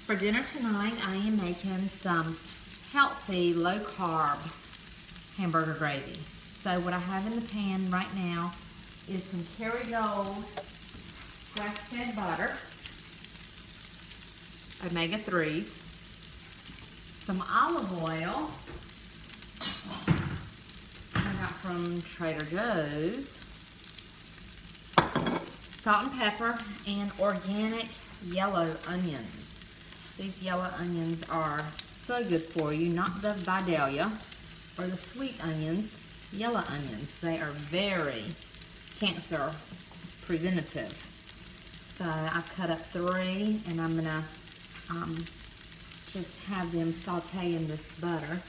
For dinner tonight, I am making some healthy, low-carb hamburger gravy. So what I have in the pan right now is some Kerrygold grass-fed butter, omega-3s, some olive oil I got from Trader Joe's, salt and pepper, and organic yellow onions. These yellow onions are so good for you, not the Vidalia or the sweet onions, yellow onions. They are very cancer preventative. So I've cut up 3 and I'm gonna just have them saute in this butter.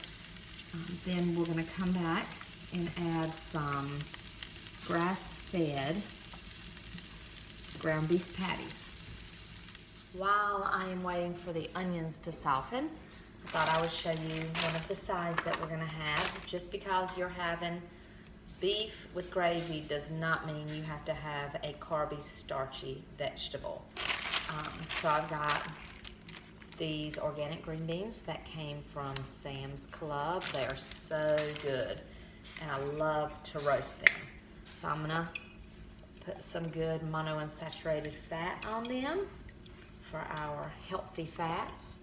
Then we're gonna come back and add some grass-fed ground beef patties. While I am waiting for the onions to soften, I thought I would show you one of the sides that we're gonna have. Just because you're having beef with gravy does not mean you have to have a carby, starchy vegetable. So I've got these organic green beans that came from Sam's Club. They are so good, and I love to roast them. So I'm gonna put some good monounsaturated fat on them for our healthy fats.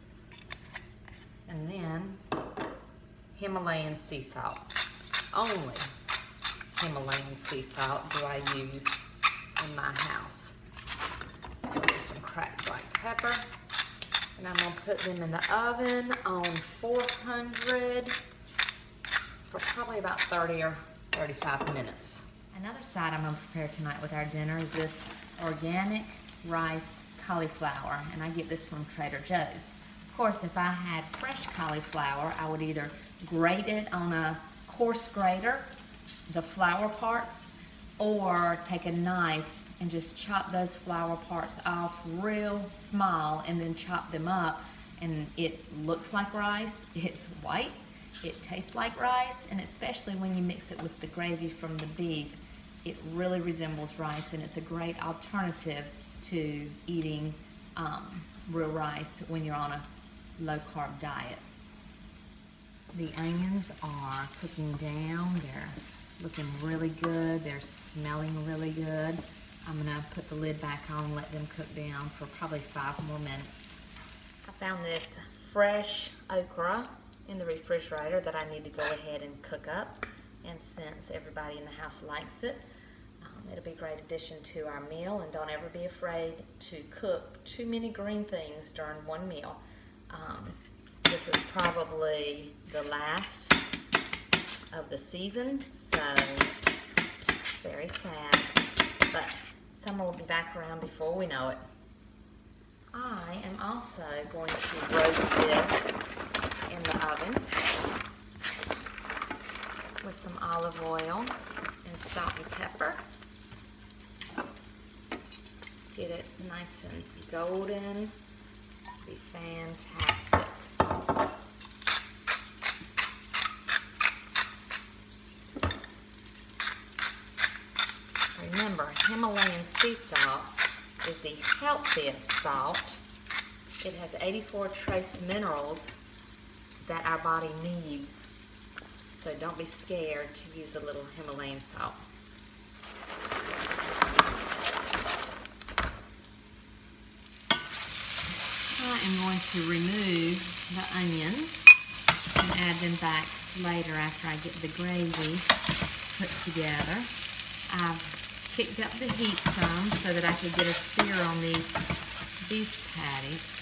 And then Himalayan sea salt. Only Himalayan sea salt do I use in my house. Get some cracked black pepper. And I'm gonna put them in the oven on 400 for probably about 30 or 35 minutes. Another side I'm gonna prepare tonight with our dinner is this organic rice cauliflower, and I get this from Trader Joe's. Of course, if I had fresh cauliflower, I would either grate it on a coarse grater, the flour parts, or take a knife and just chop those flour parts off real small and then chop them up, and it looks like rice. It's white, it tastes like rice, and especially when you mix it with the gravy from the beef, it really resembles rice, and it's a great alternative to eating real rice when you're on a low-carb diet. The onions are cooking down. They're looking really good. They're smelling really good. I'm gonna put the lid back on and let them cook down for probably 5 more minutes. I found this fresh okra in the refrigerator that I need to go ahead and cook up. And since everybody in the house likes it, it'll be a great addition to our meal. And don't ever be afraid to cook too many green things during one meal. This is probably the last of the season, so it's very sad, but summer will be back around before we know it. I am also going to roast this in the oven with some olive oil and salt and pepper. Get it nice and golden. Be fantastic. Remember, Himalayan sea salt is the healthiest salt. It has 84 trace minerals that our body needs. So don't be scared to use a little Himalayan salt. I am going to remove the onions and add them back later after I get the gravy put together. I've kicked up the heat some so that I could get a sear on these beef patties.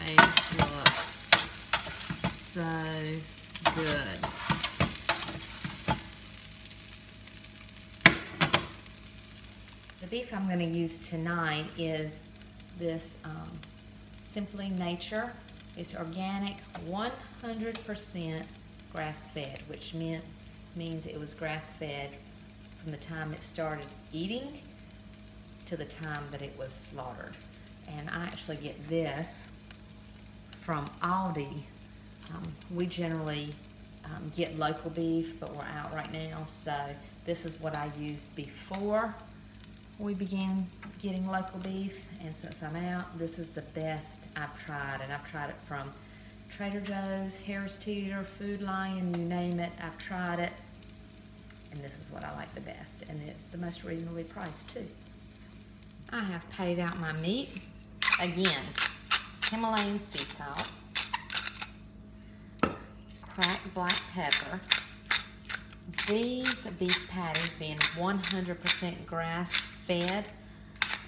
They look so good. The beef I'm going to use tonight is this Simply Nature. It's organic, 100% grass-fed, which means it was grass-fed from the time it started eating to the time that it was slaughtered. And I actually get this from Aldi. We generally get local beef, but we're out right now, so This is what I used before we began getting local beef, and since I'm out, this is the best I've tried, and I've tried it from Trader Joe's, Harris Teeter, Food Lion, you name it, I've tried it, and this is what I like the best, and it's the most reasonably priced too. I have patted out my meat. Again, Himalayan sea salt, cracked black pepper. These beef patties being 100% grass-fed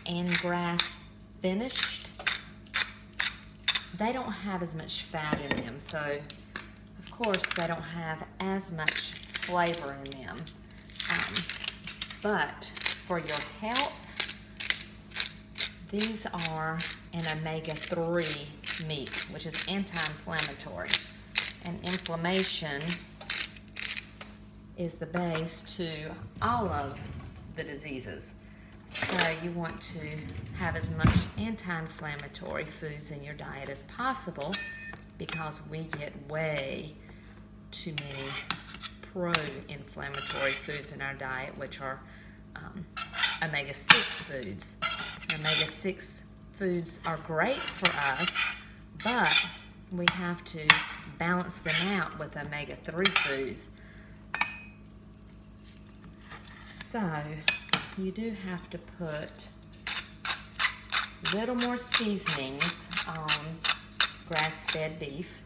and grass-finished, they don't have as much fat in them, so of course they don't have as much flavor in them. But for your health, these are an omega-3 meat, which is anti-inflammatory, and inflammation is the base to all of the diseases. So you want to have as much anti-inflammatory foods in your diet as possible, because we get way too many pro-inflammatory foods in our diet, which are omega-6 foods. Omega-6 foods are great for us, but we have to balance them out with omega-3 foods. So you do have to put a little more seasonings on grass-fed beef.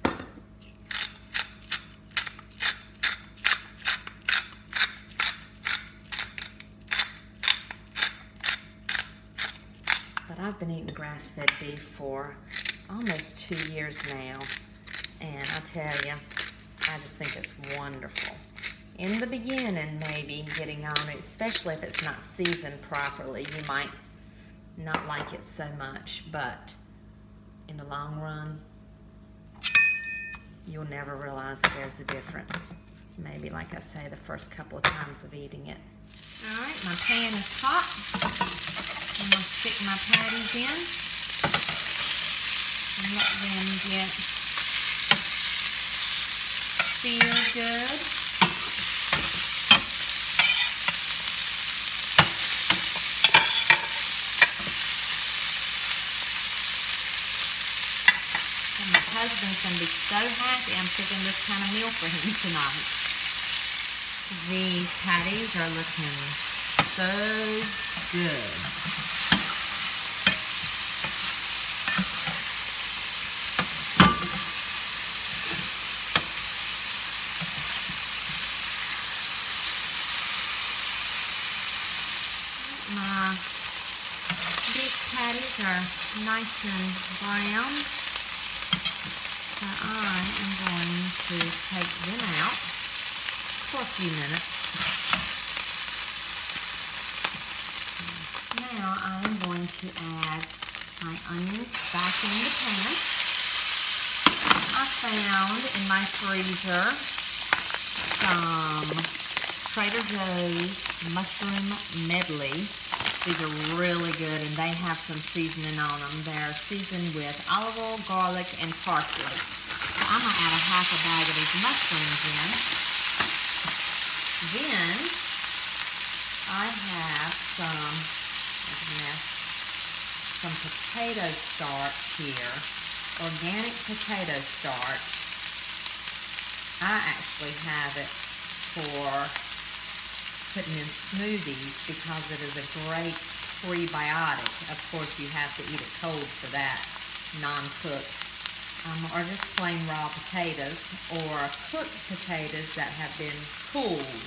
But I've been eating grass-fed beef for almost 2 years now, and I tell you, I just think it's wonderful. In the beginning, maybe getting on it, especially if it's not seasoned properly, you might not like it so much, but in the long run, you'll never realize that there's a difference. Maybe, like I say, the first couple of times of eating it. All right, my pan is hot. I'm gonna stick my patties in and let them get seared good. My husband's gonna be so happy I'm cooking this kind of meal for him tonight. These patties are looking so good. My beef patties are nice and brown. So I am going to take them out for a few minutes. Now I'm going to add my onions back in the pan. I found in my freezer some Trader Joe's mushroom medley. These are really good, and they have some seasoning on them. They're seasoned with olive oil, garlic, and parsley. I'm going to add a half a bag of these mushrooms in. Then I have some potato starch here, organic potato starch. I actually have it for putting in smoothies because it is a great prebiotic. Of course, you have to eat it cold for that, non-cooked. Or just plain raw potatoes, or cooked potatoes that have been cooled.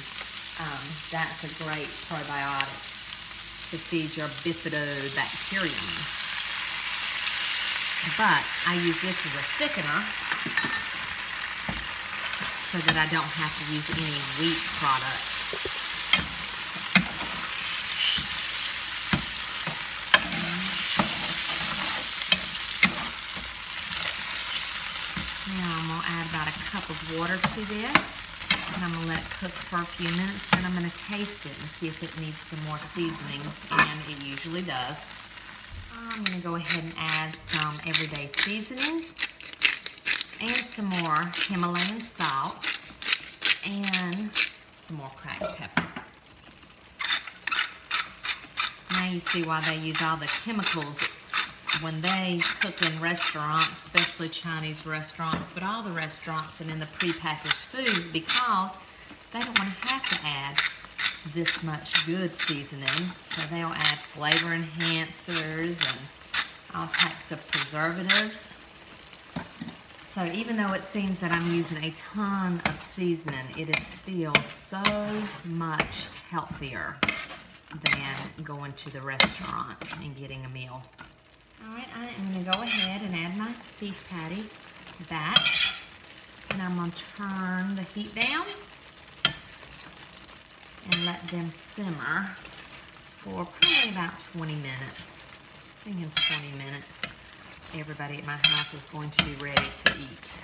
That's a great probiotic to feed your bifidobacterium. But I use this as a thickener so that I don't have to use any wheat products. About a cup of water to this, and I'm going to let it cook for a few minutes, then I'm going to taste it and see if it needs some more seasonings, and it usually does. I'm going to go ahead and add some everyday seasoning and some more Himalayan salt and some more cracked pepper. you see why they use all the chemicals when they cook in restaurants, especially Chinese restaurants, but all the restaurants and in the prepackaged foods, because they don't want to have to add this much good seasoning. So they'll add flavor enhancers and all types of preservatives. So even though it seems that I'm using a ton of seasoning, it is still so much healthier than going to the restaurant and getting a meal. All right, I am going to go ahead and add my beef patties back, and I'm going to turn the heat down and let them simmer for probably about 20 minutes. I think in 20 minutes, everybody at my house is going to be ready to eat.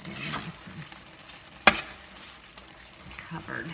Get them nice and covered.